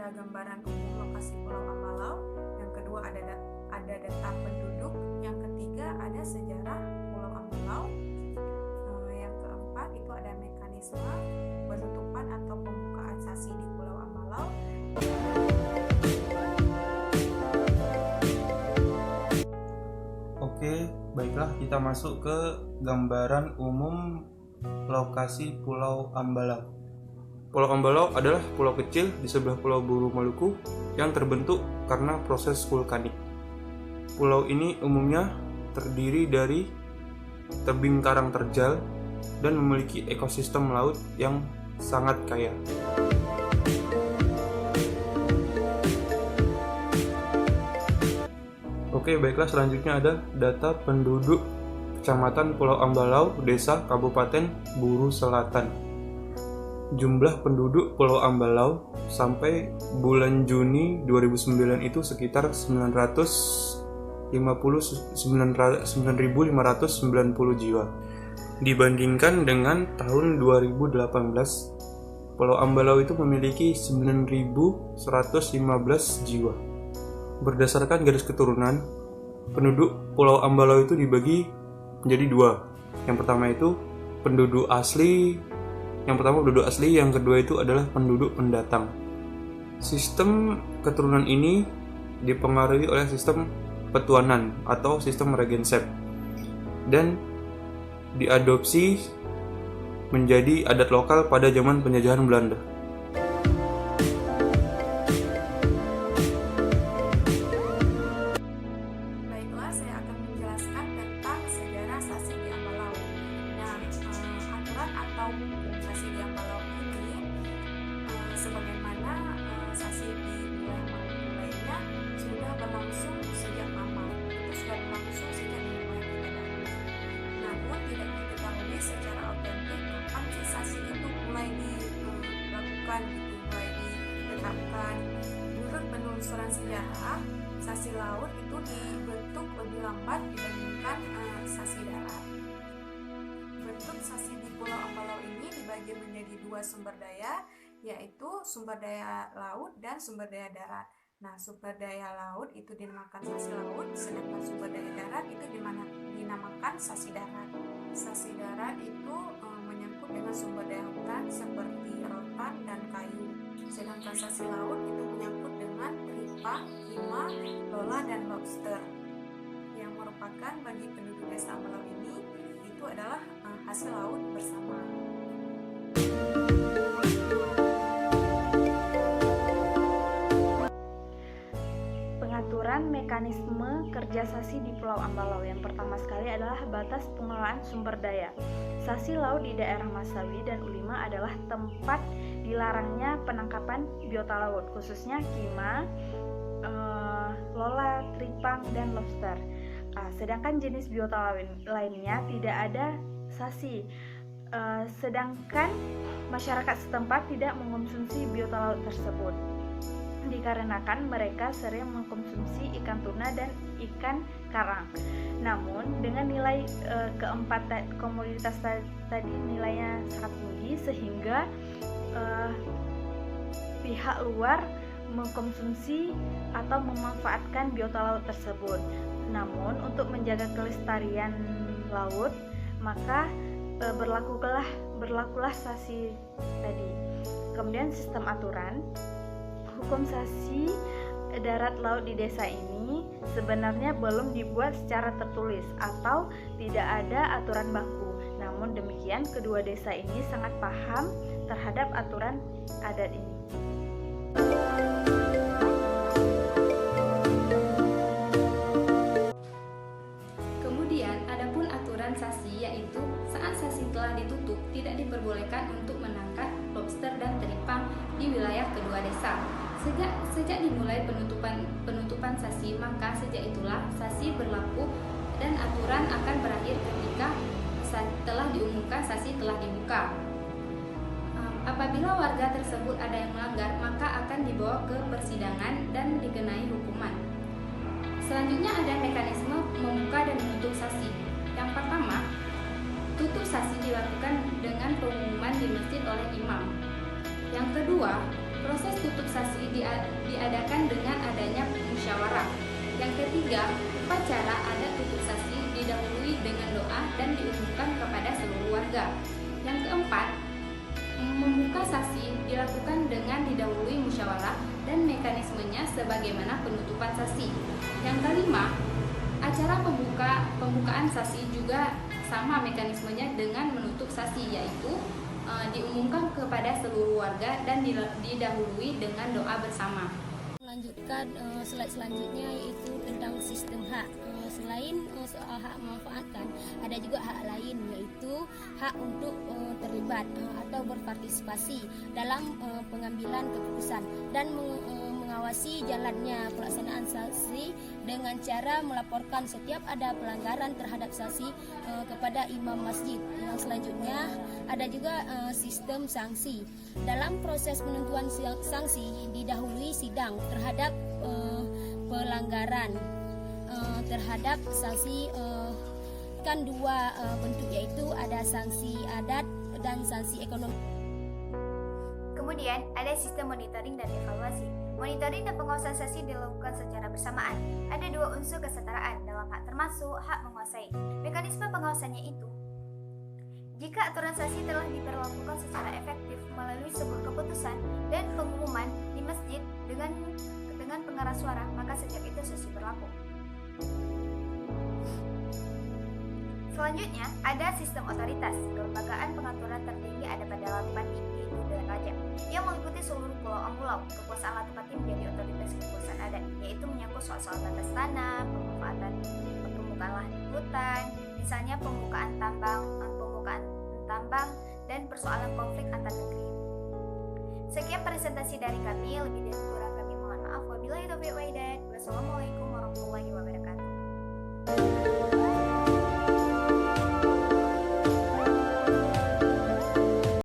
ada gambaran umum lokasi Pulau Ambalau, yang kedua ada data penduduk, yang ketiga ada sejarah Pulau Ambalau, yang keempat itu ada mekanisme penutupan atau pembukaan sasi di Pulau Ambalau. Oke, baiklah kita masuk ke gambaran umum lokasi Pulau Ambalau. Pulau Ambalau adalah pulau kecil di sebelah Pulau Buru Maluku yang terbentuk karena proses vulkanik. Pulau ini umumnya terdiri dari tebing karang terjal dan memiliki ekosistem laut yang sangat kaya. Oke, baiklah selanjutnya ada data penduduk Kecamatan Pulau Ambalau, Desa Kabupaten Buru Selatan. Jumlah penduduk Pulau Ambalau sampai bulan Juni 2009 itu sekitar 9.590 jiwa. Dibandingkan dengan tahun 2018, Pulau Ambalau itu memiliki 9.115 jiwa. Berdasarkan garis keturunan, penduduk Pulau Ambalau itu dibagi menjadi dua. Yang pertama itu penduduk asli, yang kedua itu adalah penduduk pendatang. Sistem keturunan ini dipengaruhi oleh sistem petuanan atau sistem Regensep dan diadopsi menjadi adat lokal pada zaman penjajahan Belanda. Baiklah, saya akan menjelaskan tentang sejarah sasi di Ambalau. Nah, aturan atau hukum sasi di Ambalau ini sebagaimana sasi di wilayah Maluku lainnya sudah berlangsung sejak lama. Itu sudah berlangsung sejak dimulai keadaan. Namun tidak diketahui secara otentik kapan sih sasi itu mulai dilakukan, mulai ditetapkan. Menurut penelusuran sejarah, sasi laut itu dibentuk lebih lambat dibandingkan sasi darat. Bentuk sasi di Pulau Ambalau ini dibagi menjadi dua sumber daya, yaitu sumber daya laut dan sumber daya darat. Nah, sumber daya laut itu dinamakan sasi laut, sedangkan sumber daya darat itu dinamakan sasi darat. Sasi darat itu menyangkut dengan sumber daya hutan seperti rotan dan kayu. Sedangkan sasi laut itu menyangkut dengan tripang, hima, lola, dan lobster. Yang merupakan bagi penduduk desa Ambalau ini itu adalah hasil laut bersama. Pengaturan mekanisme kerja sasi di Pulau Ambalau. Yang pertama sekali adalah batas pengelolaan sumber daya. Sasi laut di daerah Masawi dan Ulima adalah tempat dilarangnya penangkapan biota laut, khususnya kima, lola, tripang, dan lobster. Sedangkan jenis biota lainnya tidak ada sasi. Sedangkan masyarakat setempat tidak mengkonsumsi biota laut tersebut, dikarenakan mereka sering mengkonsumsi ikan tuna dan ikan karang. Namun dengan nilai keempat komoditas tadi nilainya sangat tinggi sehingga pihak luar mengkonsumsi atau memanfaatkan biota laut tersebut. Namun untuk menjaga kelestarian laut, maka berlakulah sasi tadi. Kemudian sistem aturan. Hukum sasi darat laut di desa ini sebenarnya belum dibuat secara tertulis atau tidak ada aturan baku. Namun demikian, kedua desa ini sangat paham terhadap aturan adat ini. Kemudian, adapun aturan sasi yaitu saat sasi telah ditutup tidak diperbolehkan untuk menangkap lobster dan teripang di wilayah kedua desa. Sejak dimulai penutupan sasi, maka sejak itulah sasi berlaku dan aturan akan berakhir ketika telah diumumkan sasi telah dibuka. Apabila warga tersebut ada yang melanggar, maka akan dibawa ke persidangan dan dikenai hukuman. Selanjutnya ada mekanisme membuka dan menutup sasi. Yang pertama, tutup sasi dilakukan dengan pengumuman di masjid oleh imam. Yang kedua, Proses tutup sasi diadakan dengan adanya musyawarah. Yang ketiga, upacara adat tutup sasi didahului dengan doa dan diumumkan kepada seluruh warga. Yang keempat, membuka sasi dilakukan dengan didahului musyawarah dan mekanismenya sebagaimana penutupan sasi. Yang kelima, acara pembukaan sasi juga sama mekanismenya dengan menutup sasi, yaitu diumumkan kepada seluruh warga dan didahului dengan doa bersama. Melanjutkan slide selanjutnya yaitu tentang sistem hak. Selain soal hak memanfaatkan, ada juga hak lain yaitu hak untuk terlibat atau berpartisipasi dalam pengambilan keputusan dan mengawasi jalannya pelaksanaan sasi dengan cara melaporkan setiap ada pelanggaran terhadap sasi kepada imam masjid. Yang selanjutnya ada juga sistem sanksi. Dalam proses penentuan sanksi didahului sidang terhadap pelanggaran terhadap sanksi kan dua bentuk, yaitu ada sanksi adat dan sanksi ekonomi. Kemudian ada sistem monitoring dan evaluasi. Monitoring dan pengawasan sasi dilakukan secara bersamaan. Ada dua unsur kesetaraan dalam hak termasuk hak menguasai. Mekanisme pengawasannya itu, jika aturan sasi telah diberlakukan secara efektif melalui sebuah keputusan dan pengumuman di masjid dengan pengeras suara, maka sejak itu sasi berlaku. Selanjutnya, ada sistem otoritas. Kelembagaan pengaturan tertinggi ada pada Latupati, yaitu Dewan Raja, yang meliputi seluruh pulau Ampulau. Kekuasaan Latupati menjadi otoritas kekuasaan adat, yaitu menyangkut soal-soal batas tanah, pembukaan lahan hutan, misalnya pembukaan tambang, dan persoalan konflik antar negeri. Sekian presentasi dari kami, lebih dan kurang kami mohon maaf. Wabillahi taufiq wal hidayah. Wassalamualaikum warahmatullahi wabarakatuh.